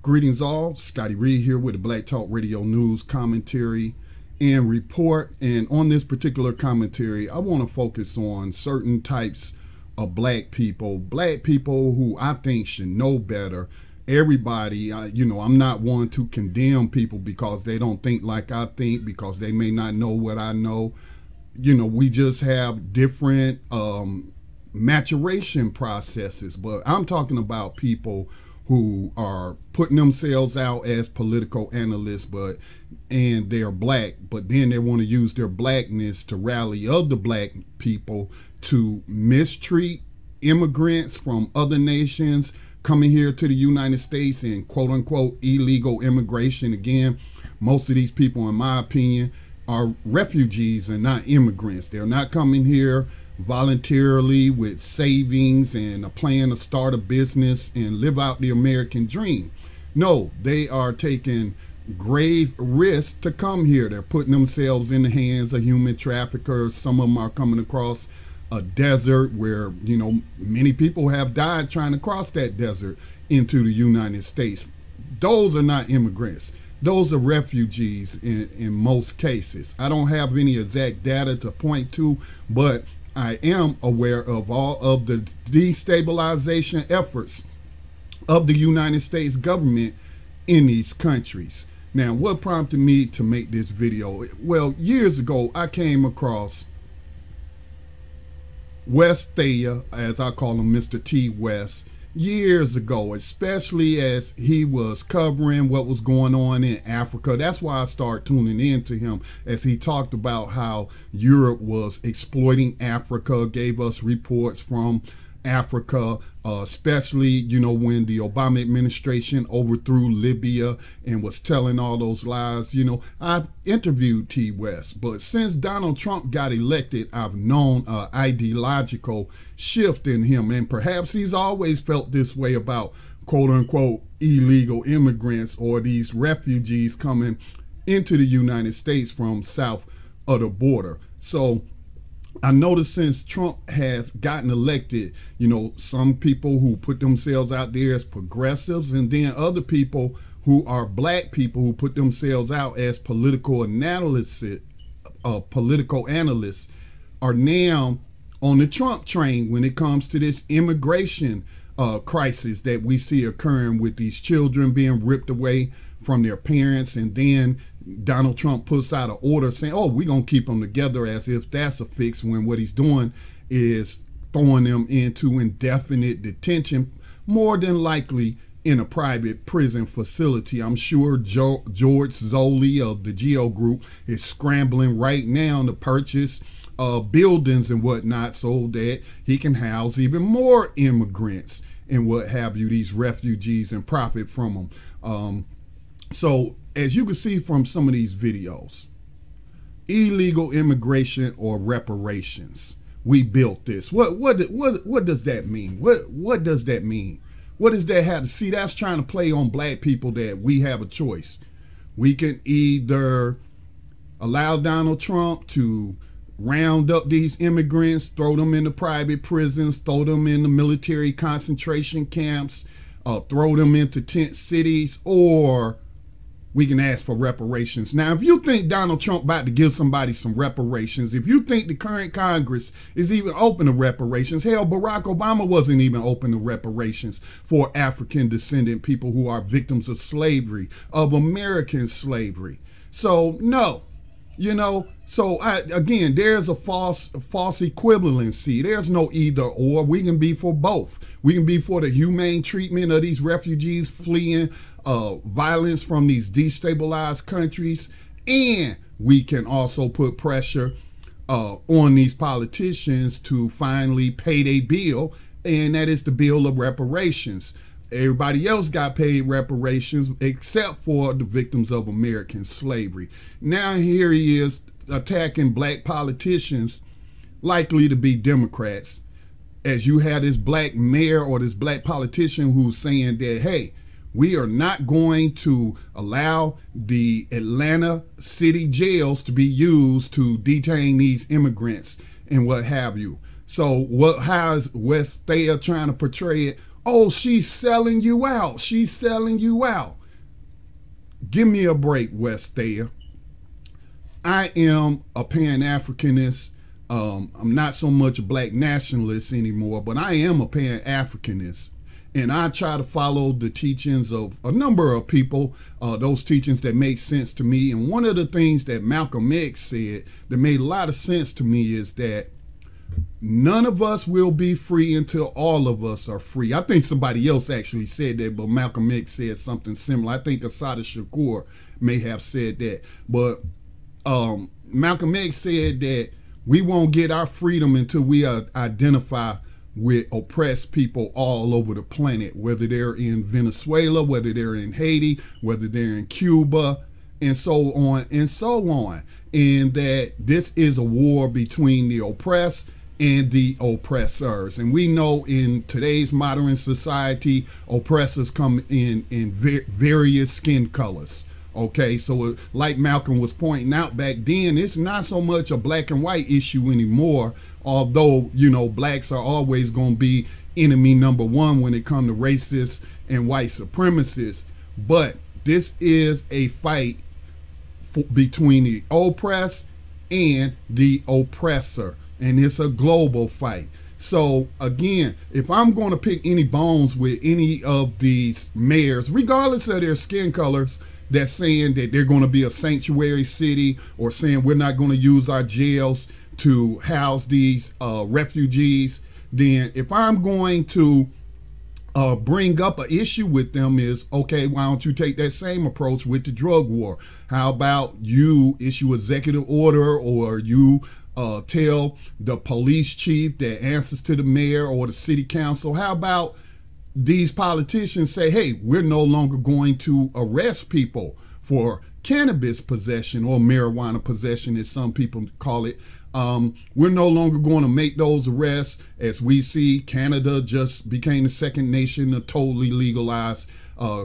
Greetings all, Scotty Reed here with the Black Talk Radio News commentary and report. And on this particular commentary, I want to focus on certain types of black people who I think should know better. Everybody, I'm not one to condemn people because they don't think like I think, because they may not know what I know. We just have different maturation processes, but I'm talking about people who are putting themselves out as political analysts, and they're black, but then they want to use their blackness to rally other black people to mistreat immigrants from other nations coming here to the United States and quote unquote illegal immigration. Again, most of these people, in my opinion, are refugees and not immigrants. They're not coming here voluntarily with savings and a plan to start a business and live out the American dream. No, they are taking grave risks to come here. They're putting themselves in the hands of human traffickers. Some of them are coming across a desert where, many people have died trying to cross that desert into the United States. Those are not immigrants. Those are refugees in most cases. I don't have any exact data to point to, but I am aware of all of the destabilization efforts of the United States government in these countries. Now, what prompted me to make this video? Well, years ago, I came across West Thea, as I call him, Mr. T. West, years ago, especially as he was covering what was going on in Africa. That's why I started tuning in to him, as he talked about how Europe was exploiting Africa, gave us reports from Africa, especially, when the Obama administration overthrew Libya and was telling all those lies. I've interviewed T. West, but since Donald Trump got elected, I've known an ideological shift in him, and perhaps he's always felt this way about quote unquote illegal immigrants or these refugees coming into the United States from south of the border. So I noticed since Trump has gotten elected, some people who put themselves out there as progressives, and then other people who are black people who put themselves out as political analysts, are now on the Trump train when it comes to this immigration crisis that we see occurring, with these children being ripped away from their parents, and then Donald Trump puts out an order saying, oh, we're going to keep them together, as if that's a fix, when what he's doing is throwing them into indefinite detention, more than likely in a private prison facility. I'm sure George Zoli of the Geo Group is scrambling right now to purchase buildings and whatnot so that he can house even more immigrants and what have you, these refugees, and profit from them. So as you can see from some of these videos, illegal immigration or reparations. We built this. What does that mean? What does that mean? What does that have to see? That's trying to play on black people that we have a choice. We can either allow Donald Trump to round up these immigrants, throw them into private prisons, throw them in the military concentration camps, throw them into tent cities, or we can ask for reparations. Now, if you think Donald Trump about to give somebody some reparations, if you think the current Congress is even open to reparations, hell, Barack Obama wasn't even open to reparations for African descendant people who are victims of slavery, of American slavery. So no, again, there's a false equivalency. There's no either or. We can be for both. We can be for the humane treatment of these refugees fleeing violence from these destabilized countries, and we can also put pressure on these politicians to finally pay their bill, and that is the bill of reparations. Everybody else got paid reparations except for the victims of American slavery. Now here he is attacking black politicians, likely to be Democrats, as you have this black mayor or this black politician who's saying that, hey, we are not going to allow the Atlanta city jails to be used to detain these immigrants and what have you. So how is West Thea trying to portray it? Oh, she's selling you out. She's selling you out. Give me a break, West Thea. I am a Pan-Africanist. I'm not so much a black nationalist anymore, but I am a Pan-Africanist. And I try to follow the teachings of a number of people, those teachings that make sense to me. And one of the things that Malcolm X said that made a lot of sense to me is that none of us will be free until all of us are free. I think somebody else actually said that, but Malcolm X said something similar. I think Assata Shakur may have said that. But Malcolm X said that we won't get our freedom until we identify with oppressed people all over the planet, whether they're in Venezuela, whether they're in Haiti, whether they're in Cuba, and so on and so on. And that this is a war between the oppressed and the oppressors. And we know in today's modern society, oppressors come in various skin colors. Okay, so like Malcolm was pointing out back then, it's not so much a black and white issue anymore, although, you know, blacks are always going to be enemy number one when it comes to racists and white supremacists. But this is a fight between the oppressed and the oppressor, and it's a global fight. So again, if I'm going to pick any bones with any of these mayors, regardless of their skin colors, that's saying that they're going to be a sanctuary city, or saying we're not going to use our jails to house these refugees, then if I'm going to bring up an issue with them is, okay, why don't you take that same approach with the drug war? How about you issue executive order, or you tell the police chief that answers to the mayor or the city council? How about these politicians say, hey, we're no longer going to arrest people for cannabis possession, or marijuana possession as some people call it. We're no longer going to make those arrests. As we see, Canada just became the second nation to totally legalize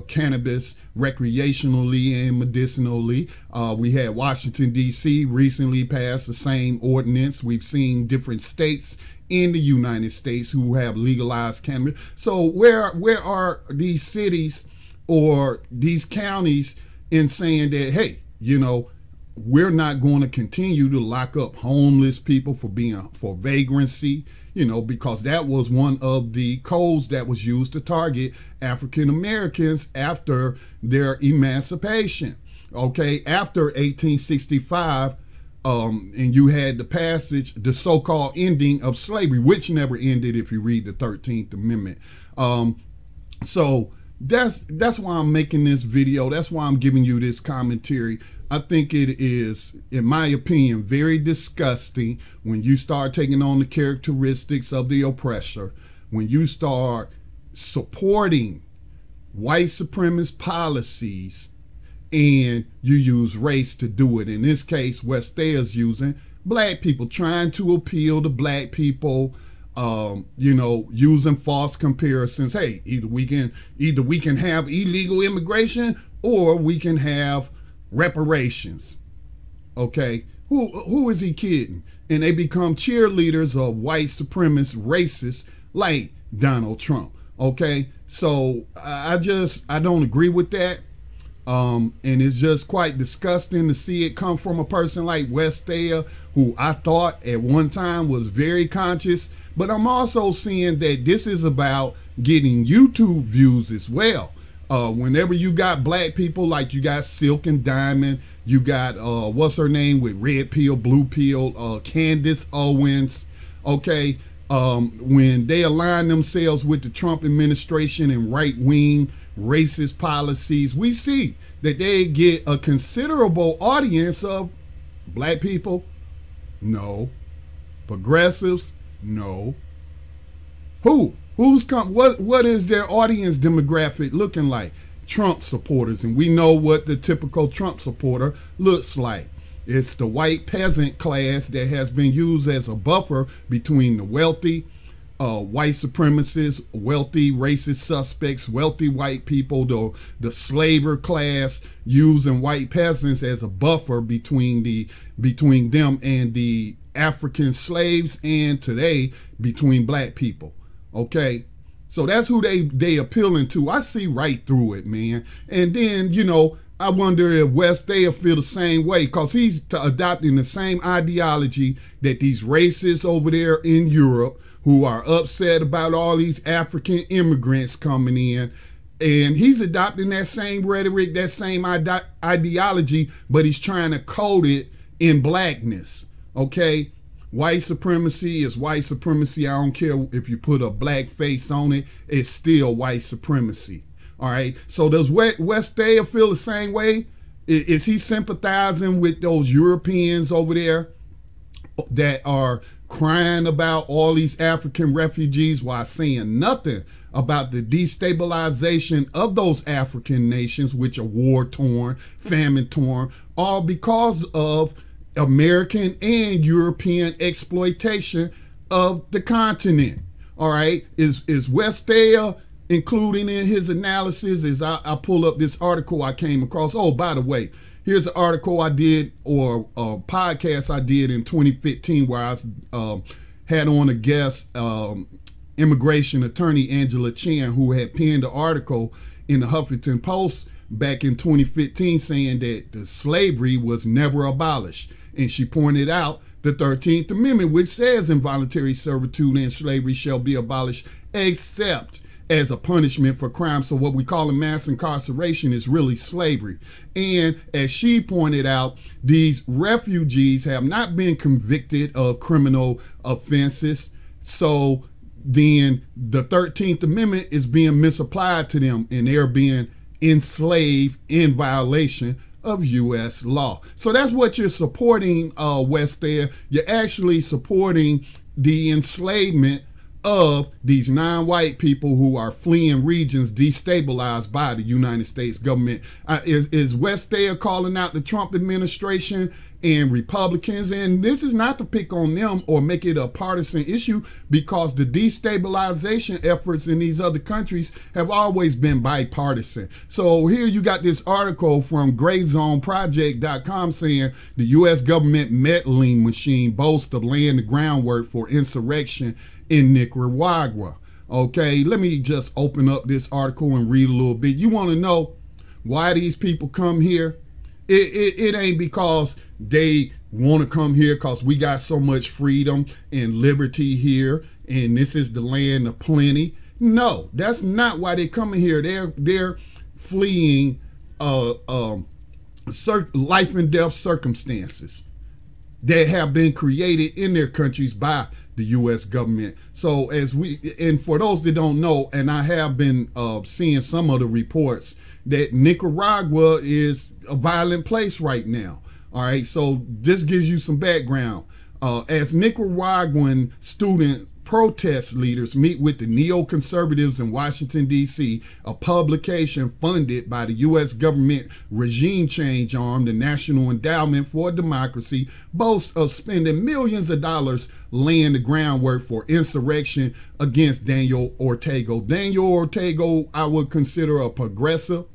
cannabis recreationally and medicinally. We had Washington, D.C. recently passed the same ordinance. We've seen different states in the United States who have legalized cannabis. So where are these cities or these counties in saying that, hey, you know, we're not going to continue to lock up homeless people for vagrancy, you know, because that was one of the codes that was used to target African Americans after their emancipation. Okay, after 1865, and you had the passage, the so-called ending of slavery, which never ended if you read the 13th Amendment. So that's why I'm making this video. That's why I'm giving you this commentary. I think it is, in my opinion, very disgusting when you start taking on the characteristics of the oppressor, when you start supporting white supremacist policies and you use race to do it. In this case, West Thea's using black people, trying to appeal to black people, you know, using false comparisons. Hey, either we can have illegal immigration, or we can have reparations. Okay, who is he kidding? And they become cheerleaders of white supremacist racists like Donald Trump. Okay, so I don't agree with that. And it's just quite disgusting to see it come from a person like West Thea, who I thought at one time was very conscious. But I'm also seeing that this is about getting YouTube views as well. Whenever you got black people, like you got Silk and Diamond, you got, what's her name with Red Pill, Blue Pill, Candace Owens, okay? When they align themselves with the Trump administration and right-wing racist policies, we see that they get a considerable audience of black people. No. Progressives. No. What is their audience demographic looking like? Trump supporters, and we know what the typical Trump supporter looks like. It's the white peasant class that has been used as a buffer between the wealthy, white supremacists, wealthy racist suspects, wealthy white people, the slaver class, using white peasants as a buffer between them and the African slaves, and today between black people. Okay, So that's who they appealing to. I see right through it, man. And then, I wonder if West Thea feel the same way, because he's adopting the same ideology that these racists over there in Europe who are upset about all these African immigrants coming in. And he's adopting that same rhetoric, that same ideology, but he's trying to code it in blackness, okay? White supremacy is white supremacy. I don't care if you put a black face on it, it's still white supremacy. All right. So does West Thea feel the same way? Is he sympathizing with those Europeans over there that are crying about all these African refugees while saying nothing about the destabilization of those African nations, which are war-torn, famine-torn, all because of American and European exploitation of the continent? All right. Is West Thea including in his analysis, as I pull up this article I came across. Oh, by the way, here's an article I did, or a podcast I did in 2015, where I had on a guest, immigration attorney Angela Chan, who had penned an article in the Huffington Post back in 2015 saying that the slavery was never abolished. And she pointed out the 13th Amendment, which says involuntary servitude and slavery shall be abolished except as a punishment for crime. So what we call a mass incarceration is really slavery. And as she pointed out, these refugees have not been convicted of criminal offenses. So then the 13th Amendment is being misapplied to them, and they're being enslaved in violation of U.S. law. So that's what you're supporting, West Thea. You're actually supporting the enslavement of these non-white people who are fleeing regions destabilized by the United States government. Is West Thea calling out the Trump administration and Republicans? And this is not to pick on them or make it a partisan issue, because the destabilization efforts in these other countries have always been bipartisan. So here you got this article from grayzoneproject.com saying the U.S. government meddling machine boasts of laying the groundwork for insurrection in Nicaragua. Okay, let me just open up this article and read a little bit. You want to know why these people come here? It ain't because they want to come here because we got so much freedom and liberty here and this is the land of plenty. No, that's not why they're coming here. They're fleeing life and death circumstances that have been created in their countries by the U.S. government. So and for those that don't know, and I have been seeing some of the reports, that Nicaragua is a violent place right now. All right, so this gives you some background. As Nicaraguan student protest leaders meet with the neoconservatives in Washington, D.C., a publication funded by the U.S. government regime change arm, the National Endowment for Democracy, boasts of spending millions of dollars laying the groundwork for insurrection against Daniel Ortega. Daniel Ortega, I would consider a progressive.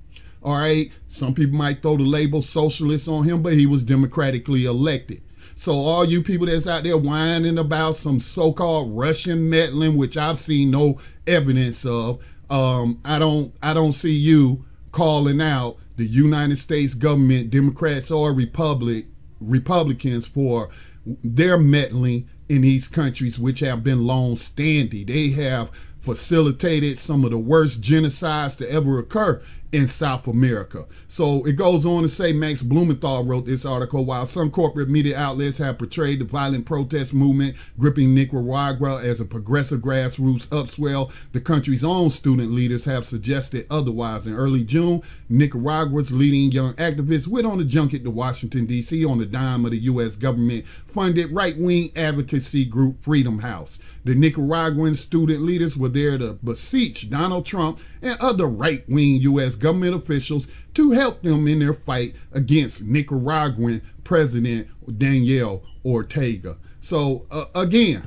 All right, some people might throw the label socialist on him, but he was democratically elected. So all you people that's out there whining about some so-called Russian meddling, which I've seen no evidence of, I don't see you calling out the United States government, Democrats or Republicans, for their meddling in these countries, which have been long-standing. They have facilitated some of the worst genocides to ever occur in South America. So it goes on to say, Max Blumenthal wrote this article, while some corporate media outlets have portrayed the violent protest movement gripping Nicaragua as a progressive grassroots upswell, the country's own student leaders have suggested otherwise. In early June, Nicaragua's leading young activists went on a junket to Washington, D.C. on the dime of the U.S. government-funded right-wing advocacy group Freedom House. The Nicaraguan student leaders were there to beseech Donald Trump and other right-wing U.S. government officials to help them in their fight against Nicaraguan President Daniel Ortega. So again,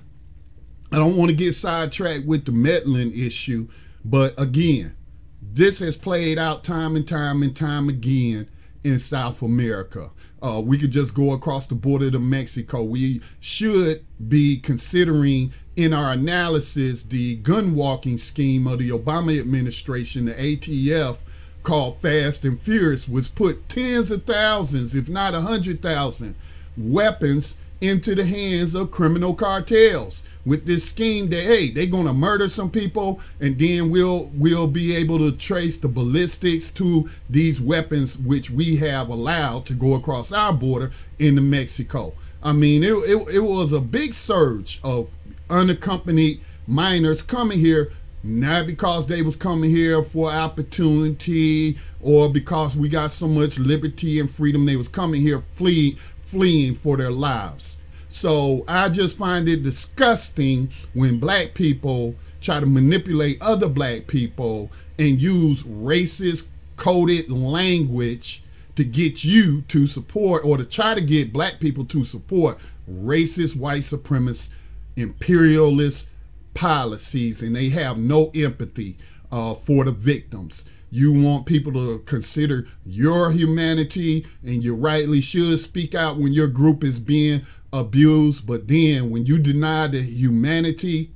I don't want to get sidetracked with the meddling issue, but again, this has played out time and time again in South America. We could just go across the border to Mexico. We should be considering in our analysis the gun walking scheme of the Obama administration, the ATF, called Fast and Furious, was put tens of thousands, if not 100,000 weapons into the hands of criminal cartels with this scheme that, hey, they're going to murder some people, and then we'll be able to trace the ballistics to these weapons which we have allowed to go across our border into Mexico. I mean, it was a big surge of unaccompanied minors coming here, not because they was coming here for opportunity or because we got so much liberty and freedom. They was coming here fleeing for their lives. So I just find it disgusting when black people try to manipulate other black people and use racist coded language to get you to support, or to try to get black people to support racist, white supremacist, imperialist policies, and they have no empathy for the victims. You want people to consider your humanity, and you rightly should speak out when your group is being abused, but then when you deny the humanity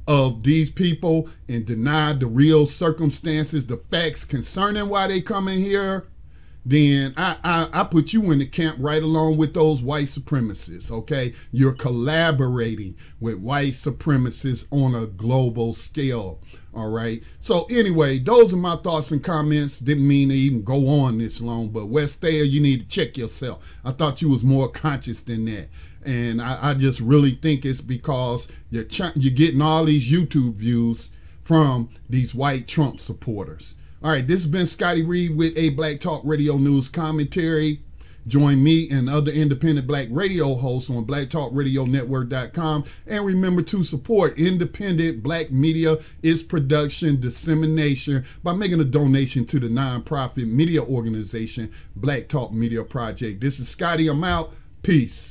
of these people and deny the real circumstances, the facts concerning why they come in here, then I put you in the camp right along with those white supremacists, okay? You're collaborating with white supremacists on a global scale, all right? So anyway, those are my thoughts and comments. Didn't mean to even go on this long, but West Thea, you need to check yourself. I thought you was more conscious than that. And I just really think it's because you're getting all these YouTube views from these white Trump supporters. All right, this has been Scotty Reed with a Black Talk Radio News commentary. Join me and other independent black radio hosts on blacktalkradionetwork.com. And remember to support independent black media, its production, dissemination by making a donation to the nonprofit media organization Black Talk Media Project. This is Scotty. I'm out. Peace.